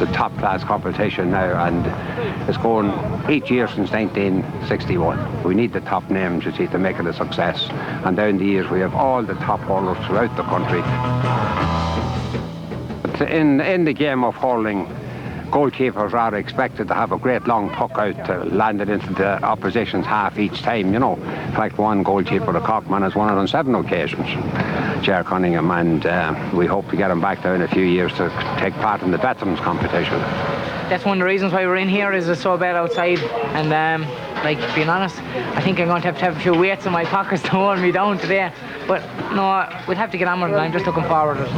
It's a top-class competition now, and it's going each year since 1961. We need the top names, you see, to make it a success. And down the years, we have all the top hurlers throughout the country. But in the game of hurling, goalkeepers are expected to have a great long puck out to land it into the opposition's half each time, you know. In fact, one goalkeeper, the Corkman, has won it on 7 occasions, Ger Cunningham, and we hope to get him back down in a few years to take part in the veterans competition. That's one of the reasons why we're in here, is it's so bad outside, and like, being honest, I think I'm going to have a few weights in my pockets to hold me down today, but no, we'll have to get on with it. I'm just looking forward to it.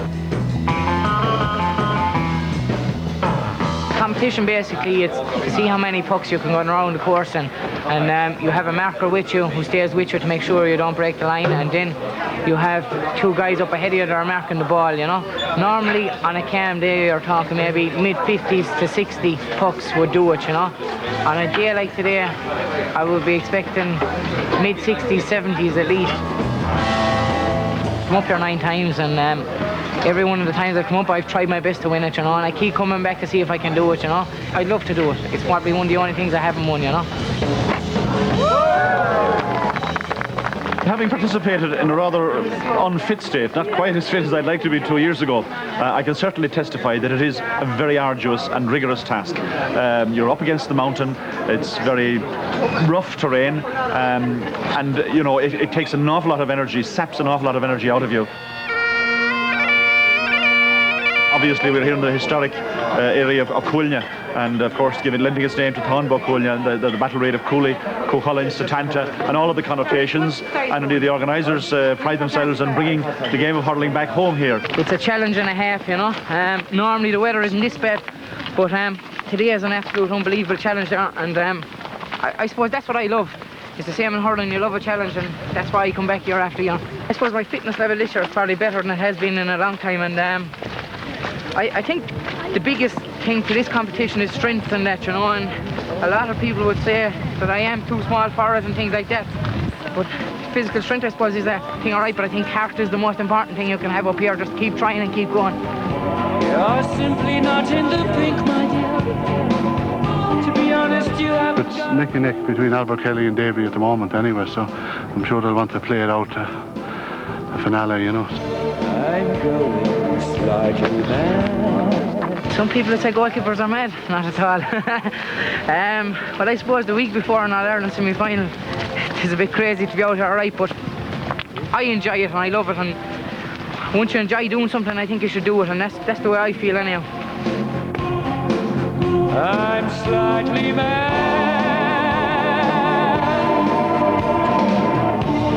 Competition, basically, it's to see how many pucks you can go around the course, and you have a marker with you who stays with you to make sure you don't break the line, and then you have 2 guys up ahead of you that are marking the ball, you know. Normally on a calm day you're talking maybe mid-50s to 60 pucks would do it, you know. On a day like today I would be expecting mid-60s, 70s at least. I'm up here 9 times, and every one of the times I've come up, I've tried my best to win it, you know, and I keep coming back to see if I can do it, you know. I'd love to do it. It's probably one of the only things I haven't won, you know. Having participated in a rather unfit state, not quite as fit as I'd like to be 2 years ago, I can certainly testify that it is a very arduous and rigorous task. You're up against the mountain, it's very rough terrain, and you know, it takes an awful lot of energy, saps an awful lot of energy out of you. Obviously, we're here in the historic area of Coolna, and of course lending its name to Thornbuck Coolna, the battle raid of Cooley, Cuchulainn, Satanta, and all of the connotations, and indeed the organisers pride themselves on bringing the game of hurling back home here. It's a challenge and a half, you know. Normally the weather isn't this bad, but today is an absolute unbelievable challenge there, and I suppose that's what I love. It's the same in hurling, you love a challenge, and that's why I come back year after year. I suppose my fitness level this year is probably better than it has been in a long time, and I think the biggest thing to this competition is strength and that, you know, and a lot of people would say that I am too small for it and things like that, but physical strength, I suppose, is a thing, alright, but I think heart is the most important thing you can have up here. Just keep trying and keep going. You're simply not in the pink, my dear. To be honest, you have... It's neck and neck between Albert Kelly and Davy at the moment anyway, so I'm sure they'll want to play it out, a finale, you know. I'm going slightly mad. Some people would say goalkeepers are mad. Not at all. But I suppose the week before an All-Ireland semi-final, it's a bit crazy to be out here, alright, but I enjoy it and I love it, and once you enjoy doing something, I think you should do it, and that's the way I feel anyhow. I'm slightly mad.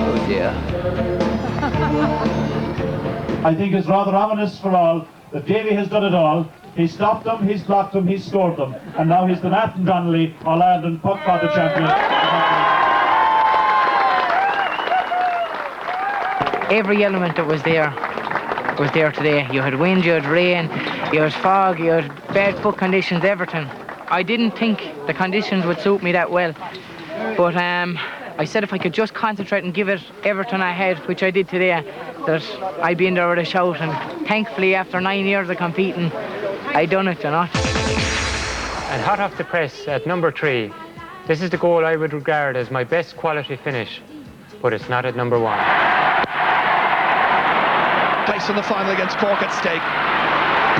Oh dear. I think it's rather ominous for all that Davy has done it all. He's stopped them, he's blocked them, he's scored them, and now he's the Martin Donnelly All-Ireland Puck Fada champion. Every element that was there today. You had wind, you had rain, you had fog, you had bad puck conditions, everything. I didn't think the conditions would suit me that well, but I said if I could just concentrate and give it everything I had, which I did today, that I'd be in there with a shout, and thankfully after 9 years of competing, I done it, you know. And hot off the press at number 3, this is the goal I would regard as my best quality finish, but it's not at number 1. Place in the final against Cork at stake.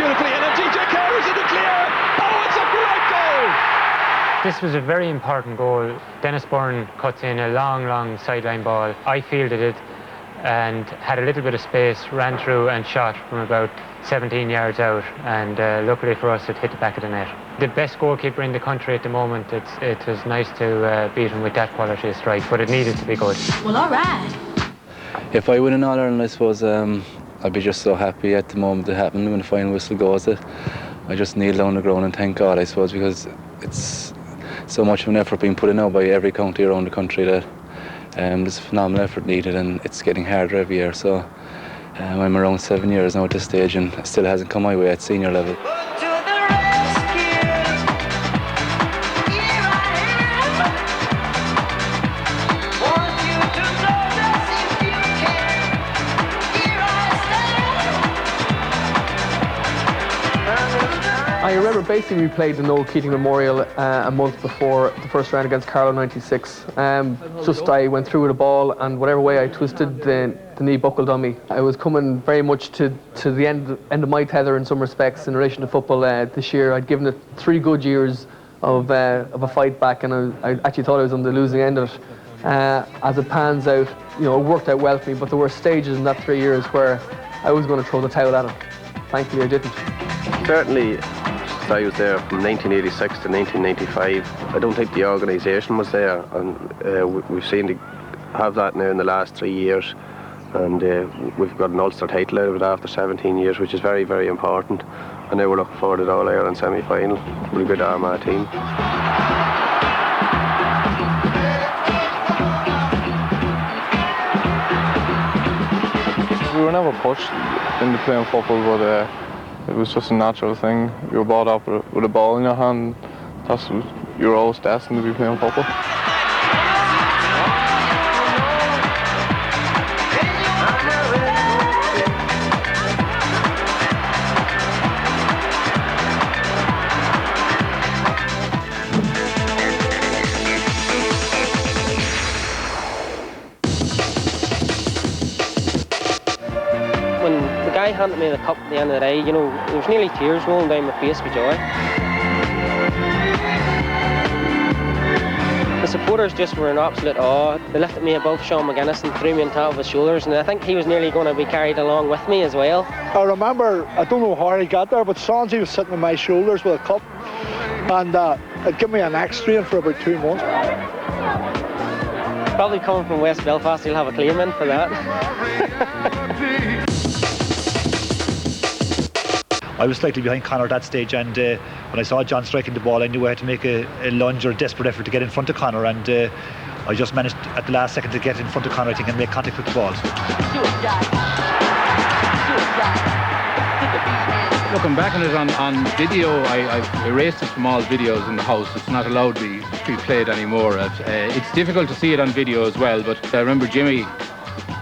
Beautifully in, and DJ Kerr is in the clear. Oh, it's a great goal! This was a very important goal. Dennis Byrne cuts in a long sideline ball. I fielded it and had a little bit of space, ran through and shot from about 17 yards out, and luckily for us it hit the back of the net. The best goalkeeper in the country at the moment. It was nice to beat him with that quality of strike, but it needed to be good. Well, all right. If I win an All-Ireland, I suppose I'd be just so happy at the moment it happened when the final whistle goes. I just kneel down the ground and thank God, I suppose, because it's so much of an effort being put in now by every county around the country that there's phenomenal effort needed, and it's getting harder every year. So I'm around 7 years now at this stage, and it still hasn't come my way at senior level. I remember basically we played the Noel Keating Memorial a month before the first round against Carlow 96. I went through with a ball, and whatever way I twisted, the knee buckled on me. I was coming very much to the end of my tether in some respects in relation to football this year. I'd given it 3 good years of a fight back, and I actually thought I was on the losing end of it. As it pans out, it worked out well for me, but there were stages in that 3 years where I was going to throw the towel at it. Thankfully I didn't. Certainly, I was there from 1986 to 1995. I don't think the organisation was there, and we've seen to have that now in the last 3 years, and we've got an Ulster title out of it after 17 years, which is very, very important. And now we're looking forward to the All-Ireland semi-final with a good Armagh team. We were never pushed into playing football, but it was just a natural thing. You were brought up with a ball in your hand. You were always destined to be playing football. When the guy handed me the cup at the end of the day, there was nearly tears rolling down my face with joy. The supporters just were in absolute awe. They lifted me above Sean McGuinness and threw me on top of his shoulders, and I think he was nearly going to be carried along with me as well. I remember, I don't know how he got there, but Sanji was sitting on my shoulders with a cup, and it gave me an neck strain for about 2 months. Probably coming from West Belfast, he'll have a claim in for that. I was slightly behind Conor at that stage, and when I saw John striking the ball, I knew I had to make a lunge or a desperate effort to get in front of Conor, and I just managed at the last second to get in front of Conor, I think, and make contact with the ball. Looking back on it on video, I've erased it from all videos in the house. It's not allowed to be played anymore. It's difficult to see it on video as well, but I remember Jimmy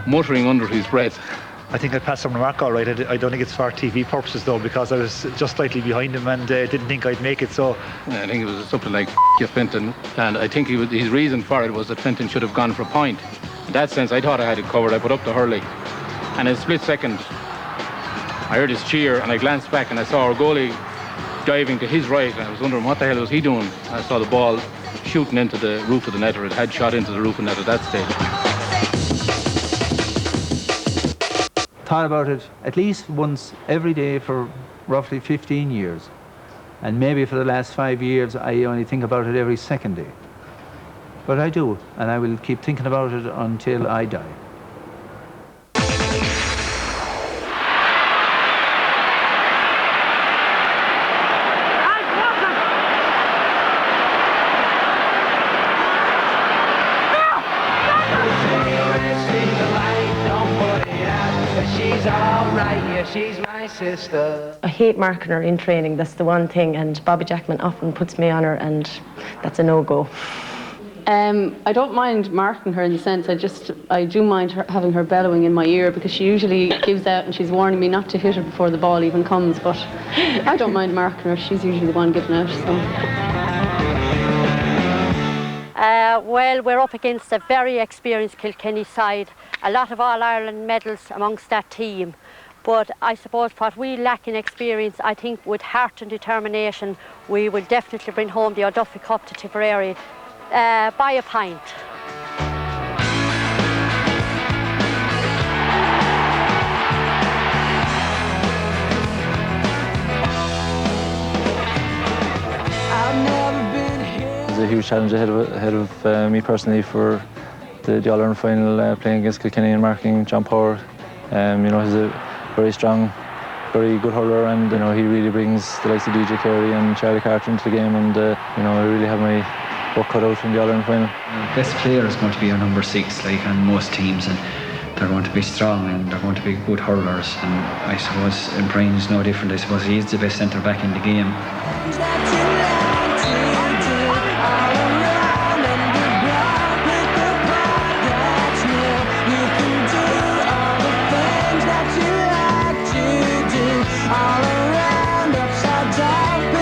muttering under his breath. I think I passed some remark all right. I don't think it's for TV purposes though, because I was just slightly behind him and didn't think I'd make it. So I think it was something like you Fenton, and I think his reason for it was that Fenton should have gone for a point. In that sense, I thought I had it covered. I put up the hurley, and in a split second, I heard his cheer, and I glanced back and I saw our goalie diving to his right, and I was wondering what the hell was he doing. I saw the ball shooting into the roof of the net, or it had shot into the roof of the net at that stage. Thought about it at least once every day for roughly 15 years, and maybe for the last 5 years I only think about it every second day, but I do, and I will keep thinking about it until I die. She's my sister. I hate marking her in training, that's the one thing, and Bobby Jackman often puts me on her, and that's a no-go. I don't mind marking her in the sense, I do mind having her bellowing in my ear, because she usually gives out and she's warning me not to hit her before the ball even comes, but I don't mind marking her, she's usually the one giving out. So. Well, we're up against a very experienced Kilkenny side, a lot of All-Ireland medals amongst that team. But I suppose what we lack in experience, I think with heart and determination, we will definitely bring home the O'Duffy Cup to Tipperary by a pint. It's a huge challenge ahead of me personally for the All-Ireland final, playing against Kilkenny and marking John Power. He's a very strong, very good hurler, and he really brings the likes of DJ Carey and Charlie Carter into the game, and I really have my work cut out in the All-Ireland final. The best player is going to be our number 6, like on most teams, and they're going to be strong and they're going to be good hurlers, and I suppose Brian's no different. I suppose he's the best centre back in the game. All around, upside down.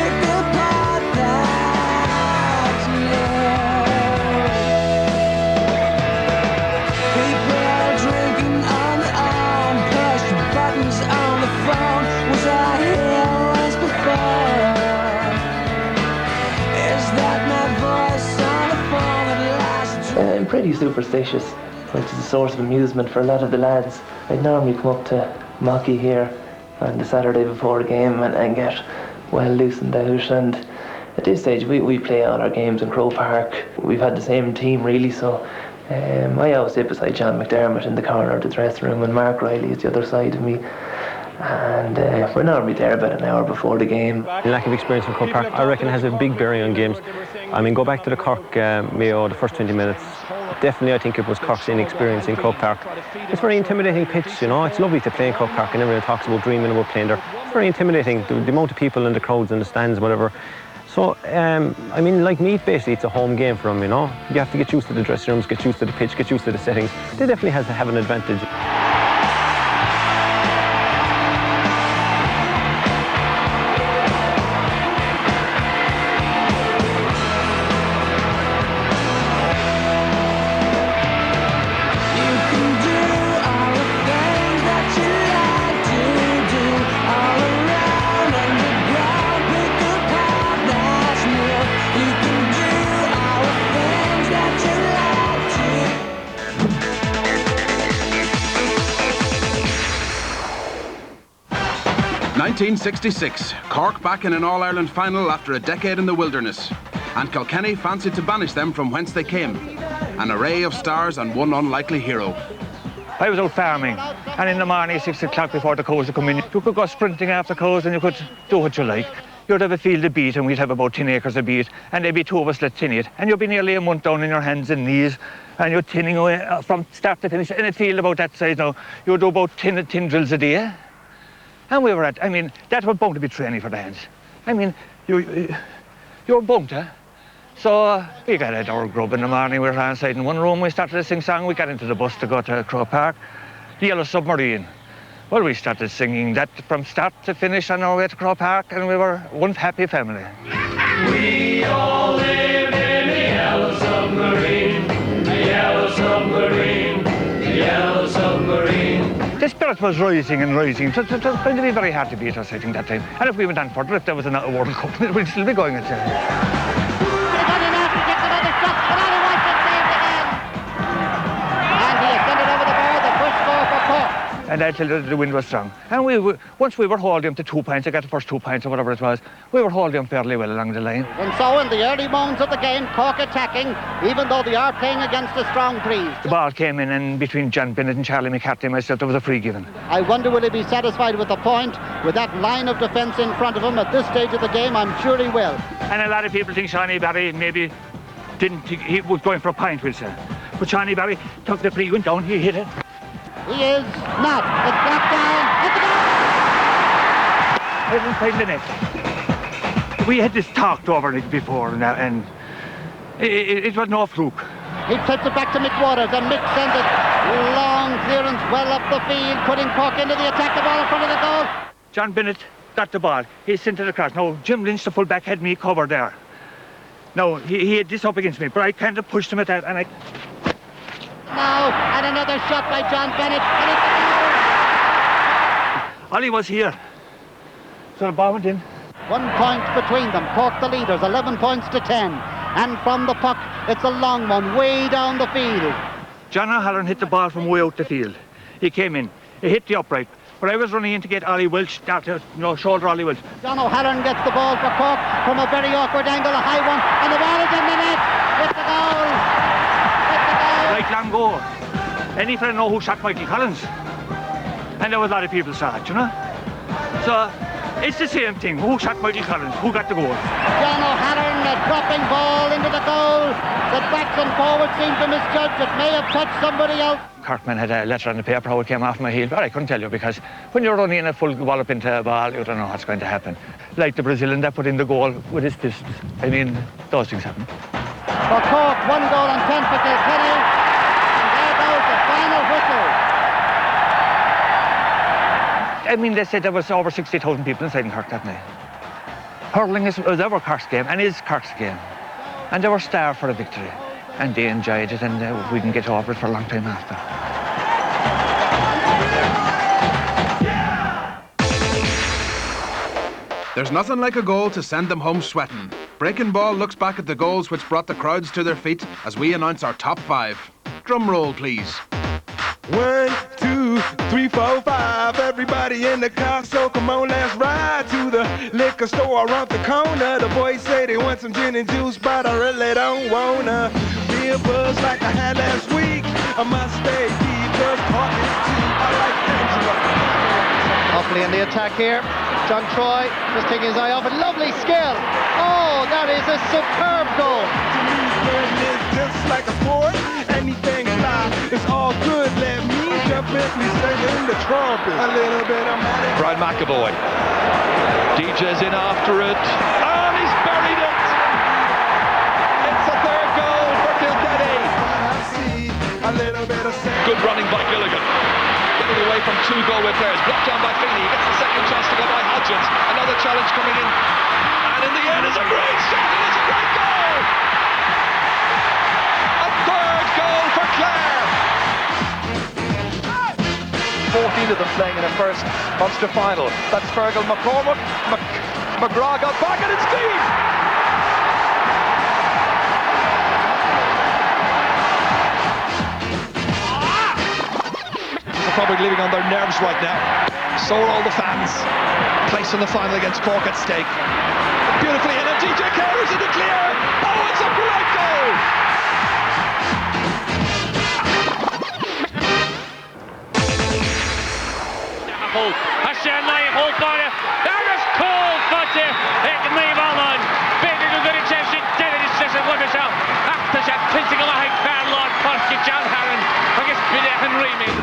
pretty superstitious, which is a source of amusement for a lot of the lads. I'd normally come up to Mocky here on the Saturday before the game and get well loosened out, and at this stage we play all our games in Crow Park. We've had the same team really, so I always sit beside John McDermott in the corner of the dressing room, and Mark Riley is the other side of me. And we're normally there about an hour before the game. Lack of experience in Croke Park, I reckon, has a big bearing on games. I mean, go back to the Cork Mayo, the first 20 minutes. Definitely, I think it was Cork's inexperience in Croke Park. It's a very intimidating pitch, you know. It's lovely to play in Croke Park, and everyone talks about dreaming about playing there. It's very intimidating, the amount of people in the crowds and the stands, whatever. So, I mean, like Meath, basically, it's a home game for them, you know. You have to get used to the dressing rooms, get used to the pitch, get used to the settings. They definitely have an advantage. (1966), Cork back in an All-Ireland final after a decade in the wilderness, and Kilkenny fancied to banish them from whence they came. An array of stars and one unlikely hero. I was out farming, and in the morning, 6 o'clock before the cows would come in, you could go sprinting after cows and you could do what you like. You'd have a field of beet, and we'd have about 10 acres of beet, and there'd be 2 of us that tin it, and you'd be nearly a month down on your hands and knees, and you're tinning away from start to finish. In a field about that size now, you'd do about 10 drills a day. And we were I mean, that was bound to be training for the hands. I mean, you're bound to. So we got at our grub in the morning, we were inside in one room, we started to sing song, we got into the bus to go to Crow Park, the Yellow Submarine. Well, we started singing that from start to finish on our way to Crow Park, and we were one happy family. We all live in the Yellow Submarine, the Yellow Submarine, the Yellow Submarine. The spirit was rising and rising. It was going to be very hard to beat us, I think, that time. And if we went on further, if there was another World Cup, we'd still be going, I'd say. And I tell you, the wind was strong. And once we were holding them to 2 points, I got the first 2 points or whatever it was, we were holding them fairly well along the line. And so in the early moments of the game, Cork attacking, even though they are playing against a strong breeze. The ball came in, and between John Bennett and Charlie McCarthy and myself, there was a free given. I wonder will he be satisfied with the point, with that line of defence in front of him at this stage of the game? I'm sure he will. And a lot of people think Shawnee Barry maybe didn't think he was going for a point, we'll say. But Shawnee Barry took the free, went down, he hit it. He is not. It's got down. It's a goal! Right inside the net. We had this talked over it before, and it was no fluke. He puts it back to Mick Waters, and Mick sends it long clearance well up the field, putting Cork into the attack, the ball in front of the goal. John Bennett got the ball. He sent it across. Now, Jim Lynch, the full-back, had me covered there. No, he had this up against me, but I kind of pushed him at that, and I... Now, and another shot by John Bennett, and it's Ollie was here, so the ball went in. 1 point between them. Cork the leaders, 11 points to 10. And from the puck, it's a long one, way down the field. John O'Halloran hit the ball from way out the field. He came in, he hit the upright, but I was running in to get Ollie Welch, shoulder Ollie Welch. John O'Halloran gets the ball for Cork from a very awkward angle, a high one, and the ball is in the net. It's a goal. Right long goal. Any friend know who shot Michael Collins? And there was a lot of people saw it, you know? So, it's the same thing. Who shot Michael Collins? Who got the goal? John O'Halloran, a dropping ball into the goal. The backs and forwards seem to misjudge. It may have touched somebody else. Kirkman had a letter on the paper how it came off my heel, but I couldn't tell you because when you're running in a full wallop into a ball, you don't know what's going to happen. Like the Brazilian that put in the goal with his fist. I mean, those things happen. For Cork, 1 goal and 10 for Kilkenny. Final whistle. I mean, they said there was over 60,000 people inside in Cork that night. Hurling was ever Cork's game, and is Cork's game. And they were starved for a victory. And they enjoyed it, and we didn't get over it for a long time after. There's nothing like a goal to send them home sweating. Breaking Ball looks back at the goals which brought the crowds to their feet as we announce our top 5. Drum roll, please. 1, 2, 3, 4, 5. Everybody in the car, so come on, let's ride to the liquor store around the corner. The boys say they want some gin and juice, but I really don't wanna be a buzz like I had last week. I must stay deep, cause Park is cheap. I like Angela. Hopefully in the attack here. John Troy just taking his eye off it. Lovely skill. Oh, that is a superb goal. It's just like a sport. Anything fly, it's all good. Let me jump in, please sing in the trumpet. A little bit of money. Brian McAvoy. DJ's in after it. And he's buried it. It's a third goal for Kilkenny. Good running by Gilligan. Getting away from 2 Galway players. Blocked down by Feeney. He gets the second chance to go by Hodgins. Another challenge coming in. And in the end, it's a great shot. It is a great goal. A third goal for Clare. 14 of them playing in a first Munster final. That's Fergal McCormack. McGrath got back and it's deep. They're probably living on their nerves right now. So are all the fans. Place in the final against Cork at stake. Beautifully hit, and DJ Carey's in the clear. Oh, it's a great goal. Hassan Naik hold on. That is cool, but it can leave on. Big and good attention. David is just a good shot. After that, pissing on a high fan, Lord Percy, John Harron. I guess Billy Henry made.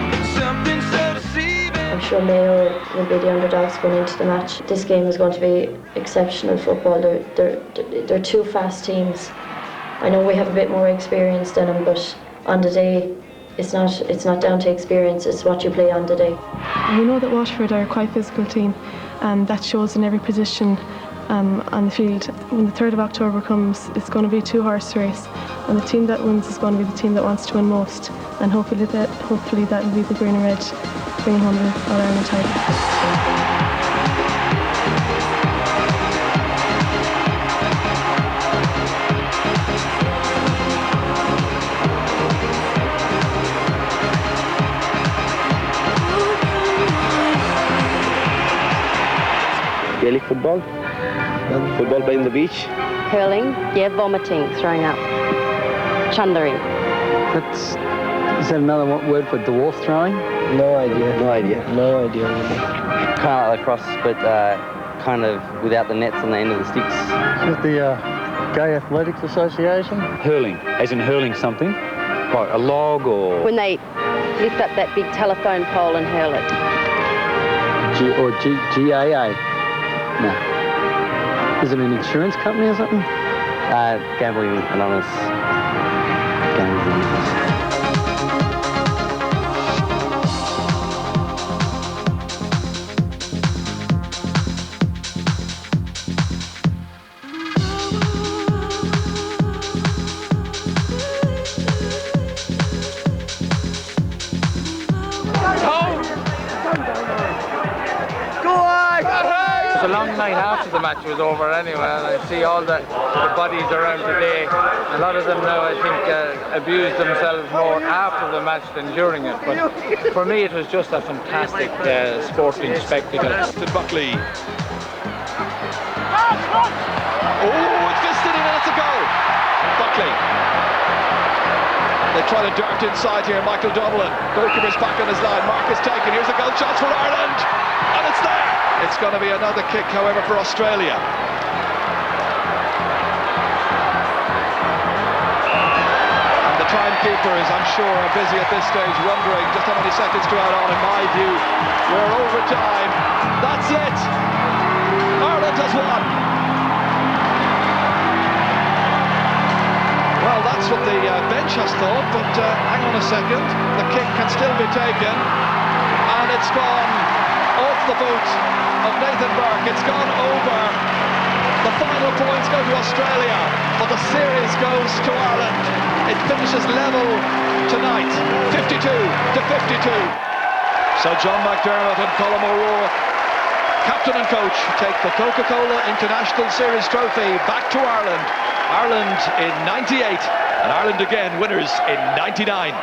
I'm sure Mayo will be the underdogs going into the match. This game is going to be exceptional football. They're 2 fast teams. I know we have a bit more experience than them, but on the day, it's not down to experience, it's what you play on the day. We know that Waterford are a quite physical team, and that shows in every position on the field. When the 3rd of October comes, it's going to be a 2-horse race, and the team that wins is going to be the team that wants to win most, and hopefully that will be the green and red bringing home the All-Ireland title. Gaelic football, football by the beach. Hurling, yeah, vomiting, throwing up. Chundering. Is that another word for dwarf throwing? No idea. No idea. No idea. Kind of like lacrosse, but kind of without the nets on the end of the sticks. Is it the Gay Athletics Association? Hurling, as in hurling something? Like a log or... When they lift up that big telephone pole and hurl it. GAA? No. Is it an insurance company or something? Gambling Anonymous. Gambling Anonymous. It was a long night after the match was over anyway, and I see all the bodies around today. A lot of them now, I think, abused themselves more after the match than during it. But for me, it was just a fantastic sporting spectacle. Buckley. Oh, it's fisted in and it's a goal. Buckley. They try to dart inside here. Michael Dublin. Goalkeeper's back on his line. Mark is taken. Here's a goal chance for Ireland. And it's there. It's going to be another kick, however, for Australia. And the timekeepers, I'm sure, are busy at this stage, wondering just how many seconds to add on. In my view, we're over time. That's it. Ireland has won. Well, that's what the bench has thought, but hang on a second. The kick can still be taken, and it's gone off the boot of Nathan Burke. It's gone over. The final points go to Australia, but the series goes to Ireland. It finishes level tonight, 52-52. So John McDermott and Colm O'Rourke captain and coach, take the Coca-Cola International Series trophy back to Ireland. Ireland in 98 and Ireland again winners in 99.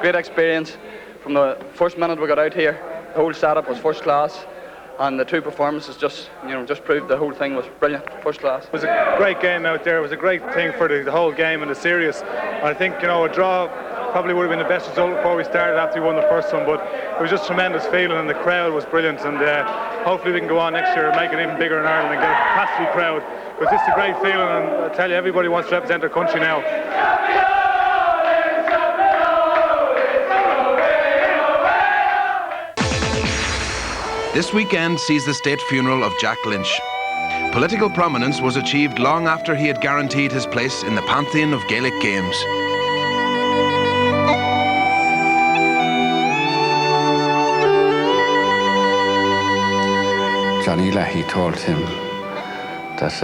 Great experience. From the first minute we got out here, the whole setup was first class, and the two performances just proved the whole thing was brilliant, first class. It was a great game out there. It was a great thing for the whole game and the series. I think, you know, a draw probably would have been the best result before we started after we won the first one, but it was just tremendous feeling, and the crowd was brilliant, and hopefully we can go on next year and make it even bigger in Ireland and get a capacity crowd, because it's a great feeling, and I tell you, everybody wants to represent their country now. This weekend sees the state funeral of Jack Lynch. Political prominence was achieved long after he had guaranteed his place in the pantheon of Gaelic games. Johnny Leahy told him that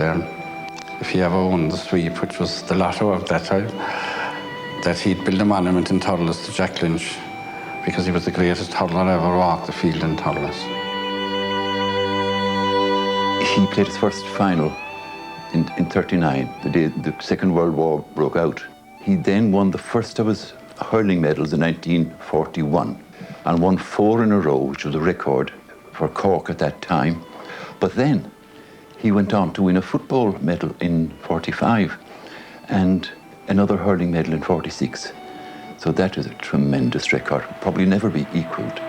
if he ever won the sweep, which was the lotto of that time, that he'd build a monument in Thurles to Jack Lynch, because he was the greatest hurler ever walked the field in Thurles. He played his first final in 39, the day the Second World War broke out. He then won the first of his hurling medals in 1941 and won 4 in a row, which was a record for Cork at that time. But then he went on to win a football medal in 45 and another hurling medal in 46. So that is a tremendous record, probably never be equalled.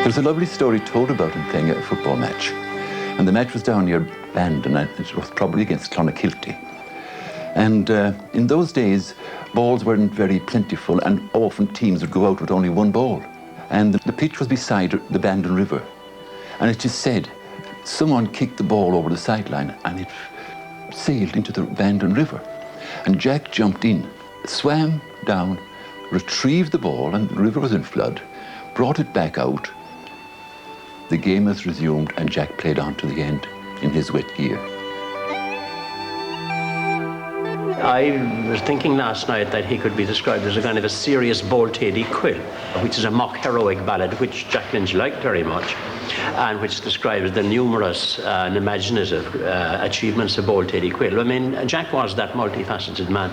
There's a lovely story told about him playing a football match. And the match was down near Bandon, and it was probably against Clonakilty. And in those days, balls weren't very plentiful, and often teams would go out with only one ball. And the pitch was beside the Bandon River. And it is said, someone kicked the ball over the sideline, and it sailed into the Bandon River. And Jack jumped in, swam down, retrieved the ball, and the river was in flood, brought it back out. The game was resumed, and Jack played on to the end in his wet gear. I was thinking last night that he could be described as a kind of a serious Boltady quill, which is a mock heroic ballad which Jack Lynch liked very much, and which describes the numerous and imaginative achievements of Boltady quill. I mean, Jack was that multifaceted man.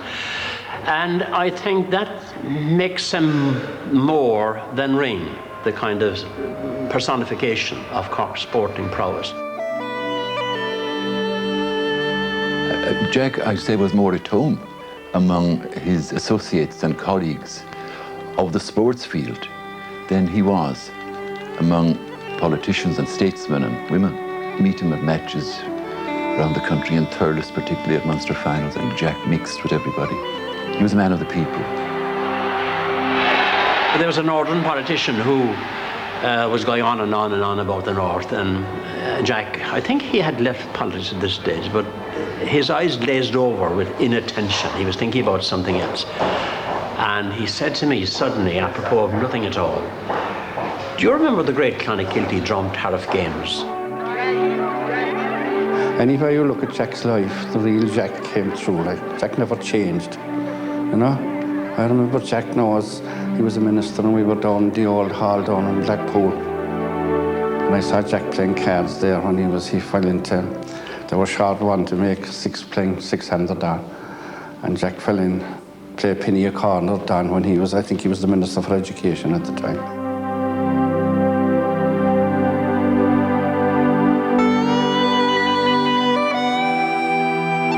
And I think that makes him more than Ring, the kind of personification of Cork sporting prowess. Jack, I'd say, was more at home among his associates and colleagues of the sports field than he was among politicians and statesmen and women. Meet him at matches around the country, in Thurles particularly, at Munster finals, and Jack mixed with everybody. He was a man of the people. There was a northern politician who was going on and on and on about the North, and Jack, I think he had left politics at this stage, but his eyes glazed over with inattention. He was thinking about something else. And he said to me suddenly, apropos of nothing at all, "Do you remember the great Clonakilty Drum Tariff Games?" Anyway, you look at Jack's life, the real Jack came through. Like, Jack never changed, you know? I remember Jack knows he was a minister, and we were down the old hall down in Blackpool. And I saw Jack playing cards there when he fell into, there was short one to make playing six-handed down. And Jack fell in, play penny a corner down when I think he was the Minister for Education at the time.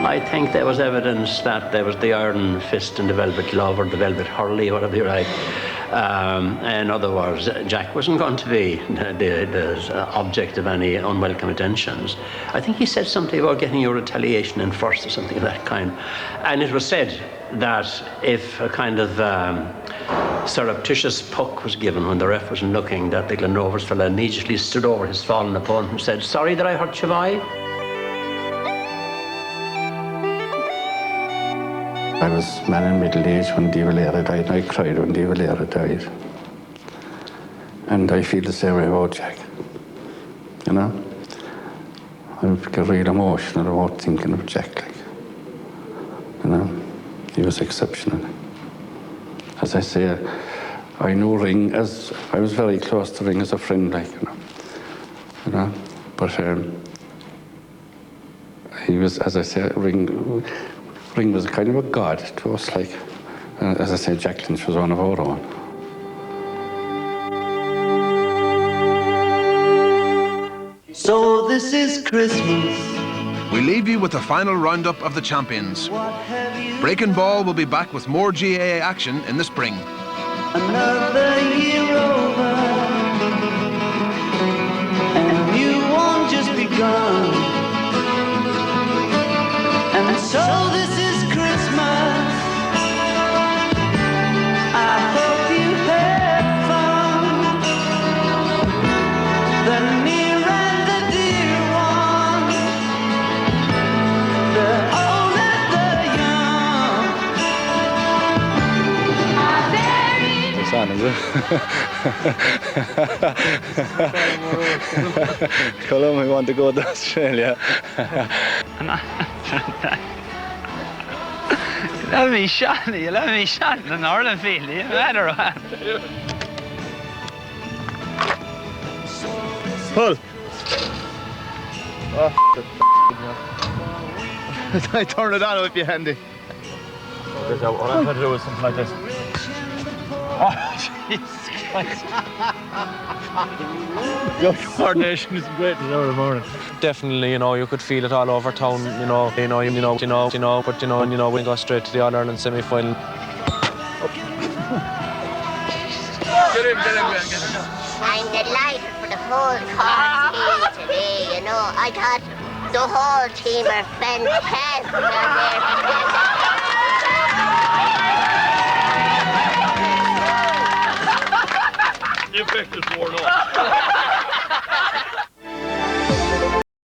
I think there was evidence that there was the iron fist and the velvet glove, or the velvet hurley, whatever you like. In other words, Jack wasn't going to be the object of any unwelcome attentions. I think he said something about getting your retaliation in first, or something of that kind. And it was said that if a kind of surreptitious puck was given when the ref wasn't looking, that the Glenovers fella immediately stood over his fallen opponent and said, "Sorry that I hurt you, boy." I was man in middle age when De Valera died, and I cried when De Valera died. And I feel the same way about Jack, you know? I get real emotional about thinking of Jack. Like, you know, he was exceptional. As I say, I knew Ring as I was very close to Ring as a friend, like, you know. But he was, as I say, Ring was kind of a god to us, like. As I say, Jack Lynch was one of our own. So this is Christmas. We leave you with the final roundup of the champions. Breaking Ball will be back with more GAA action in the spring. Another year over, and you won't just begun. And so this is Christmas. I hope you had fun. The near and the dear one, the old and the young. It's on, is it? Colum, we want to go to Australia. Let me shot in the Ireland field, you matter what. Pull! Oh, I turn it on, it would be handy. What I'm trying to do is something like this. Oh, Jesus Christ. Your coordination is great this hour of the morning. Definitely, you could feel it all over town, but we go straight to the All-Ireland semi-final. Get in. I'm delighted for the whole Cork team today, I thought the whole team are fantastic on there. The effect is worn off.